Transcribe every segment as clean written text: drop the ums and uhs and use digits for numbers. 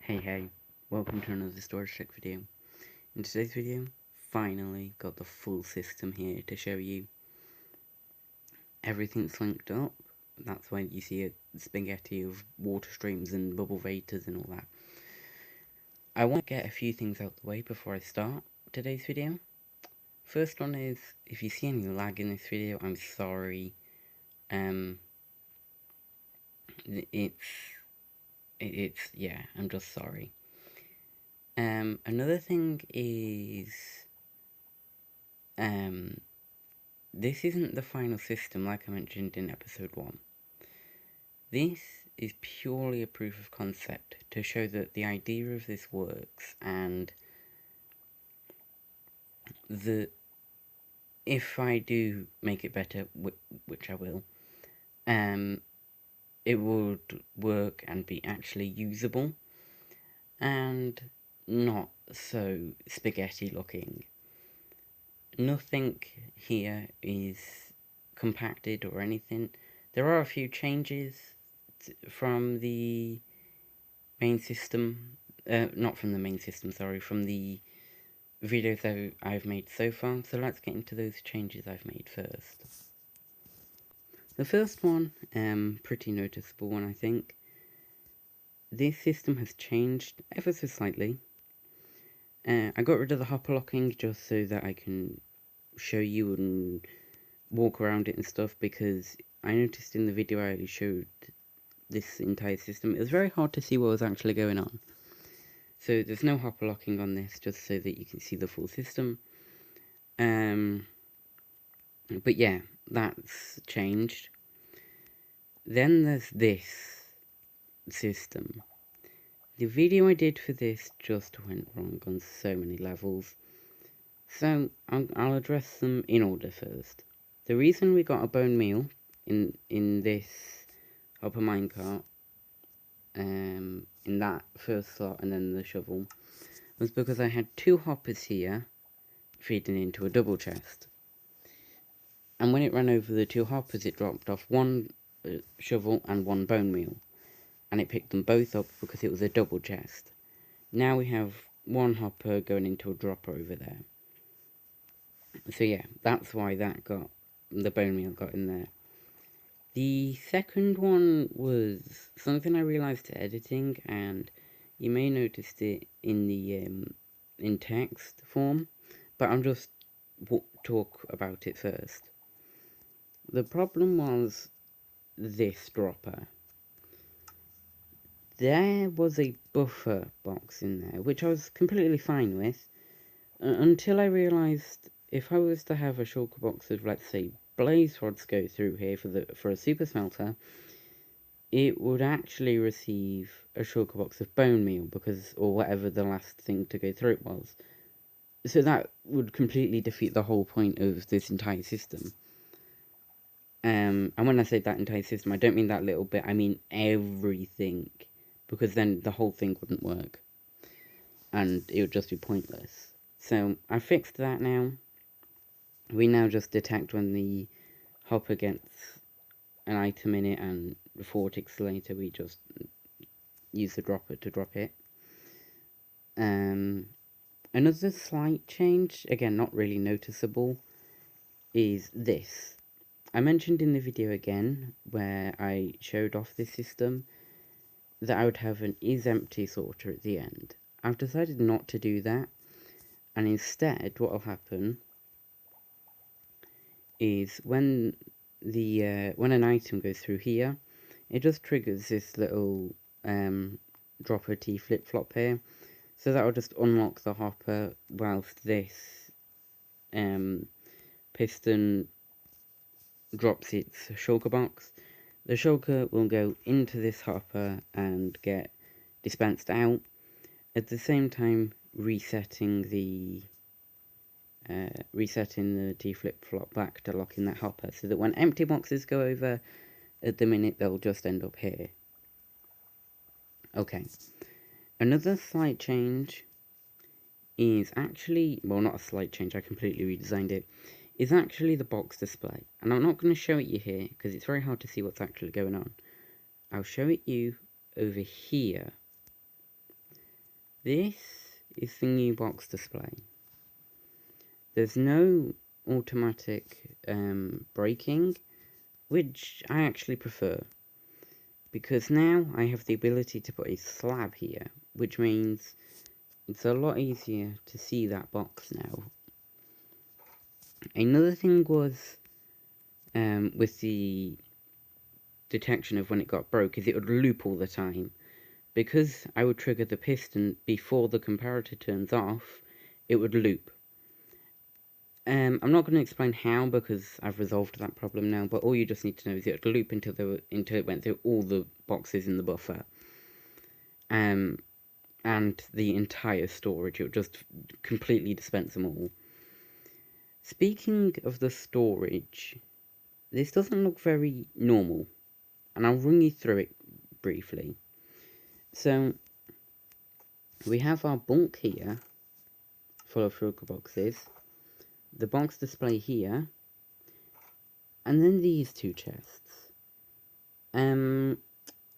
Hey, welcome to another storage check video. In today's video, finally got the full system here to show you. Everything's linked up, that's why you see a spaghetti of water streams and bubble vapors and all that. I want to get a few things out the way before I start today's video. First one is, if you see any lag in this video, I'm sorry. Yeah, I'm just sorry. Another thing is, this isn't the final system like I mentioned in episode 1. This is purely a proof of concept to show that the idea of this works, and that if I do make it better, which I will, it would work and be actually usable, and not so spaghetti looking. Nothing here is compacted or anything. There are a few changes from the main system, not from the main system, sorry, from the videos that I've made so far, so let's get into those changes I've made first. The first one, pretty noticeable one I think. This system has changed ever so slightly. I got rid of the hopper locking just so that I can show you and walk around it and stuff, because I noticed in the video I showed this entire system, it was very hard to see what was actually going on. So there's no hopper locking on this, just so that you can see the full system. But yeah, that's changed. Then there's this system. The video I did for this just went wrong on so many levels. So I'll address them in order first. The reason we got a bone meal in this hopper minecart, in that first slot and then the shovel, was because I had 2 hoppers here feeding into a double chest. And when it ran over the 2 hoppers, it dropped off 1 shovel and 1 bone meal. And it picked them both up because it was a double chest. Now we have 1 hopper going into a dropper over there. So yeah, that's why the bone meal got in there. The second one was something I realised editing, and you may notice it in the in text form, but I'm just talk about it first. The problem was this dropper. There was a buffer box in there, which I was completely fine with, until I realised if I was to have a shulker box of, let's say, blaze rods go through here for a super smelter, it would actually receive a shulker box of bone meal, or whatever the last thing to go through it was. So that would completely defeat the whole point of this entire system. And when I say that entire system, I don't mean that little bit, I mean everything, because then the whole thing wouldn't work, and it would just be pointless. So I fixed that now. We now just detect when the hopper gets an item in it, and 4 ticks later we just use the dropper to drop it. Another slight change, again not really noticeable, is this. I mentioned in the video again, where I showed off this system, that I would have an isEmpty sorter at the end. I've decided not to do that, and instead what will happen is when an item goes through here, it just triggers this little dropper T flip-flop here, so that will just unlock the hopper whilst this piston drops its shulker box. The shulker will go into this hopper and get dispensed out, at the same time resetting the T flip-flop back to lock in that hopper, so that when empty boxes go over, at the minute they'll just end up here. Okay, another slight change is actually, well, not a slight change, I completely redesigned it, is actually the box display. And I'm not going to show it you here, because it's very hard to see what's actually going on. I'll show it you over here. this is the new box display. There's no automatic braking, which I actually prefer, because now I have the ability to put a slab here, which means it's a lot easier to see that box now. Another thing was, with the detection of when it got broke, is it would loop all the time. Because I would trigger the piston before the comparator turns off, it would loop. I'm not going to explain how, because I've resolved that problem now, but all you just need to know is it would loop until it went through all the boxes in the buffer. And the entire storage, it would just completely dispense them all. Speaking of the storage, this doesn't look very normal, and I'll run you through it briefly. So, we have our bulk here, full of sugar boxes, the box display here, and then these two chests. I'm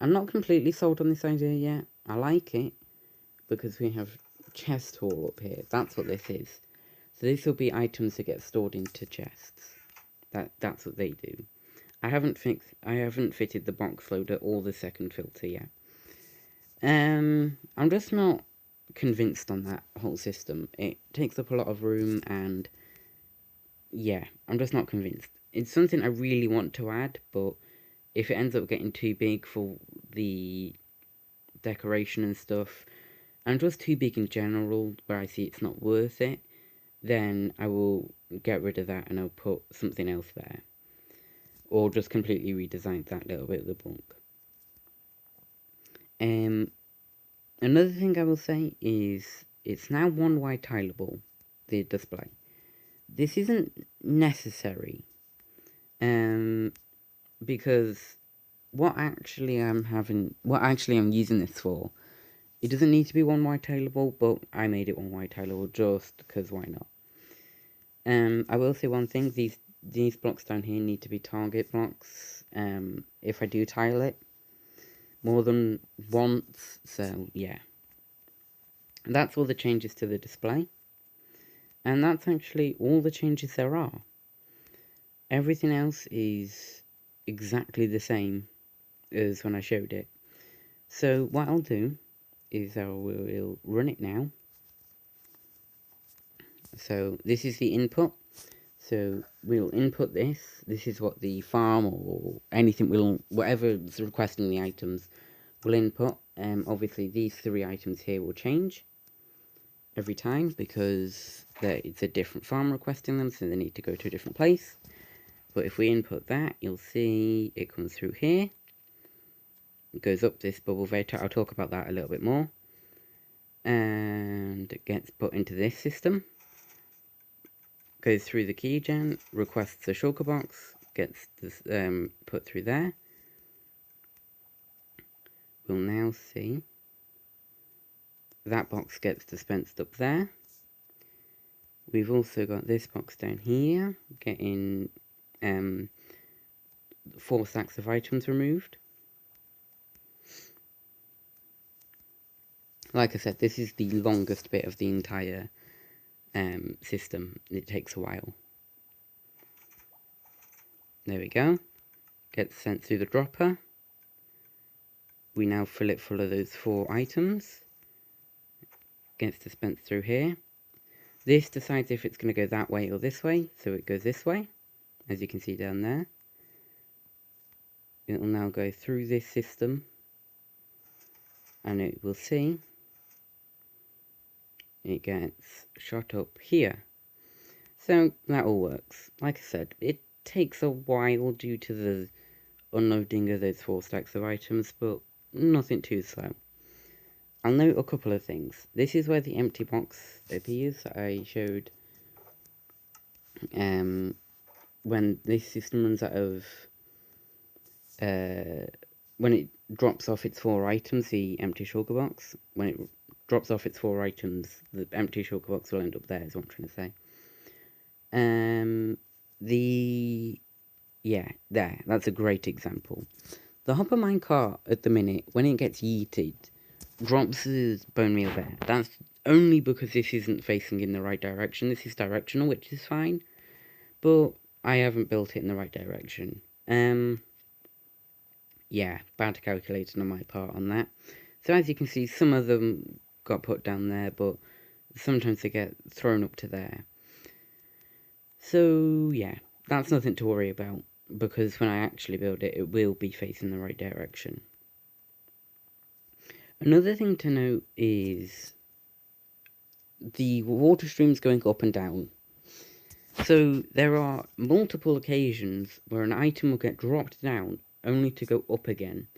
not completely sold on this idea yet. I like it, because we have chest haul up here. That's what this is. So this will be items that get stored into chests. That's what they do. I haven't fitted the box loader or the second filter yet. I'm just not convinced on that whole system. It takes up a lot of room, and yeah, I'm just not convinced. It's something I really want to add, but if it ends up getting too big for the decoration and stuff, and just too big in general, where I see it's not worth it, then I will get rid of that and I'll put something else there. Or just completely redesign that little bit of the bulk. Another thing I will say is it's now one wide tileable, the display. This isn't necessary, because what actually I'm using this for, it doesn't need to be one wide tileable, but I made it one wide tileable just because why not. I will say one thing, these blocks down here need to be target blocks, if I do tile it more than once, so yeah. And that's all the changes to the display, and that's actually all the changes there are. Everything else is exactly the same as when I showed it. So what I'll do is I will run it now. So this is the input. So we'll input this. This is what the farm or anything whatever's requesting the items will input. Obviously these three items here will change every time because it's a different farm requesting them, so they need to go to a different place. But if we input that, you'll see it comes through here. It goes up this bubble vector. I'll talk about that a little bit more. And it gets put into this system. Goes through the keygen, requests a shulker box, gets this put through there. We'll now see that box gets dispensed up there. We've also got this box down here getting 4 stacks of items removed. Like I said, this is the longest bit of the entire system. It takes a while. There we go. Gets sent through the dropper. We now fill it full of those 4 items. Gets dispensed through here. This decides if it's going to go that way or this way, so it goes this way, as you can see down there. It will now go through this system, and it will see it gets shot up here. So that all works. Like I said, it takes a while due to the unloading of those 4 stacks of items, but nothing too slow. I'll note a couple of things. This is where the empty box appears that I showed when this system runs out of when it drops off its 4 items, the empty shulker box, when it drops off its 4 items, the empty shulker box will end up there, is what I'm trying to say. There, that's a great example. The hopper minecart at the minute, when it gets yeeted, drops the bone meal there. That's only because this isn't facing in the right direction. This is directional, which is fine, but I haven't built it in the right direction. Yeah, bad calculating on my part on that. So as you can see, some of them got put down there, but sometimes they get thrown up to there. So yeah, that's nothing to worry about, because when I actually build it, it will be facing the right direction. Another thing to note is the water streams going up and down. So there are multiple occasions where an item will get dropped down only to go up again.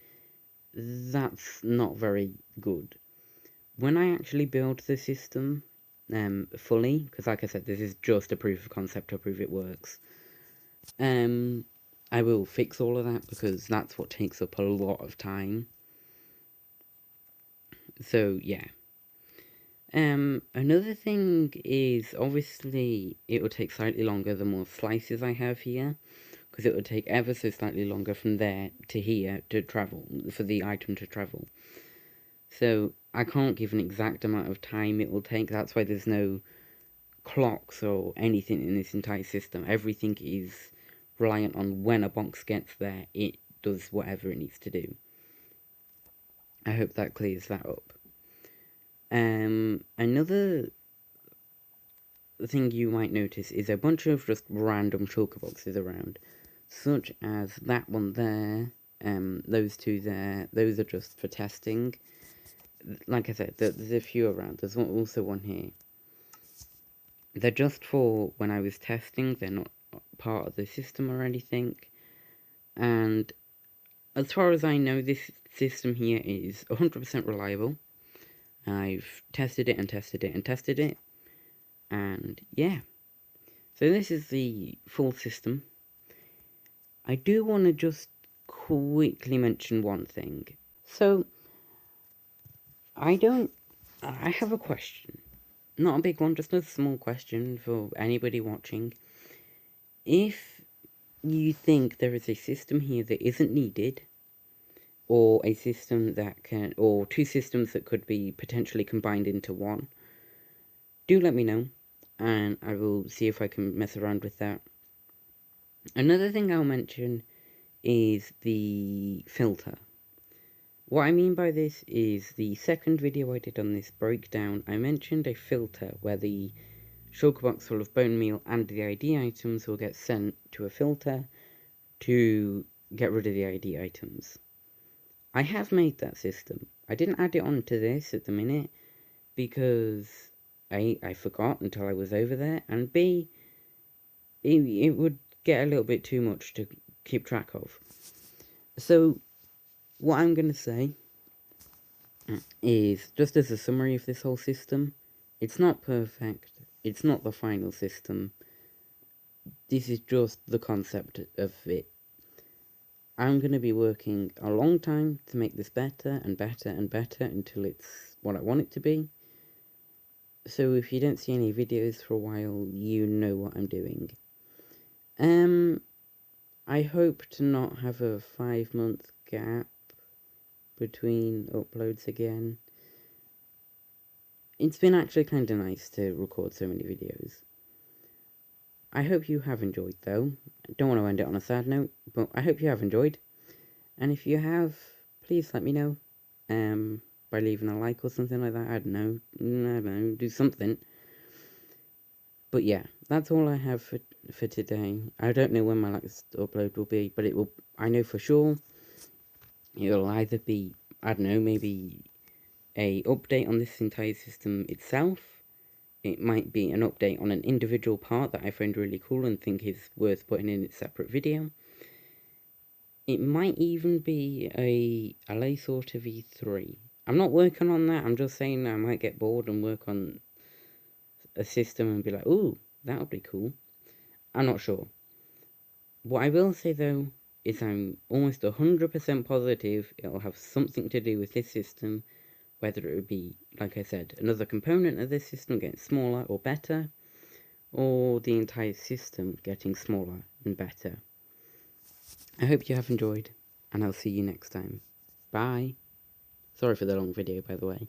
That's not very good. When I actually build the system fully, because like I said, this is just a proof of concept to prove it works, I will fix all of that, because that's what takes up a lot of time. So yeah. Another thing is, obviously, it will take slightly longer the more slices I have here, because it will take ever so slightly longer from there to here to travel, for the item to travel. So I can't give an exact amount of time it will take. That's why there's no clocks or anything in this entire system. Everything is reliant on when a box gets there, it does whatever it needs to do. I hope that clears that up. Another thing you might notice is a bunch of just random shulker boxes around, such as that one there, those two there. Those are just for testing. Like I said, there's a few around. There's also one here. They're just for when I was testing. They're not part of the system or anything. And as far as I know, this system here is 100% reliable. I've tested it and tested it and tested it. And yeah. So this is the full system. I do want to just quickly mention one thing. So, I have a question. Not a big one, just a small question for anybody watching. If you think there is a system here that isn't needed, or a system that can, or two systems that could be potentially combined into one, do let me know, and I will see if I can mess around with that. Another thing I'll mention is the filter. What I mean by this is, the second video I did on this breakdown, I mentioned a filter where the shulker box full of bone meal and the ID items will get sent to a filter to get rid of the ID items. I have made that system. I didn't add it onto this at the minute because A, I forgot until I was over there, and B, it would get a little bit too much to keep track of. So, what I'm going to say is, just as a summary of this whole system, it's not perfect, it's not the final system, this is just the concept of it. I'm going to be working a long time to make this better and better and better until it's what I want it to be. So if you don't see any videos for a while, you know what I'm doing. I hope to not have a 5-month gap between uploads again. It's been actually kind of nice to record so many videos. I hope you have enjoyed, though. I don't want to end it on a sad note, but I hope you have enjoyed. And if you have, please let me know. By leaving a like or something like that. I don't know, do something. But yeah, that's all I have for today. I don't know when my next upload will be, but it will. I know for sure it'll either be, I don't know, maybe a update on this entire system itself. It might be an update on an individual part that I find really cool and think is worth putting in its separate video. It might even be a LA sort of E3. I'm not working on that, I'm just saying I might get bored and work on a system and be like, ooh, that would be cool. I'm not sure. What I will say though, is I'm almost 100% positive it'll have something to do with this system, whether it would be, like I said, another component of this system getting smaller or better, or the entire system getting smaller and better. I hope you have enjoyed, and I'll see you next time. Bye. Sorry for the long video, by the way.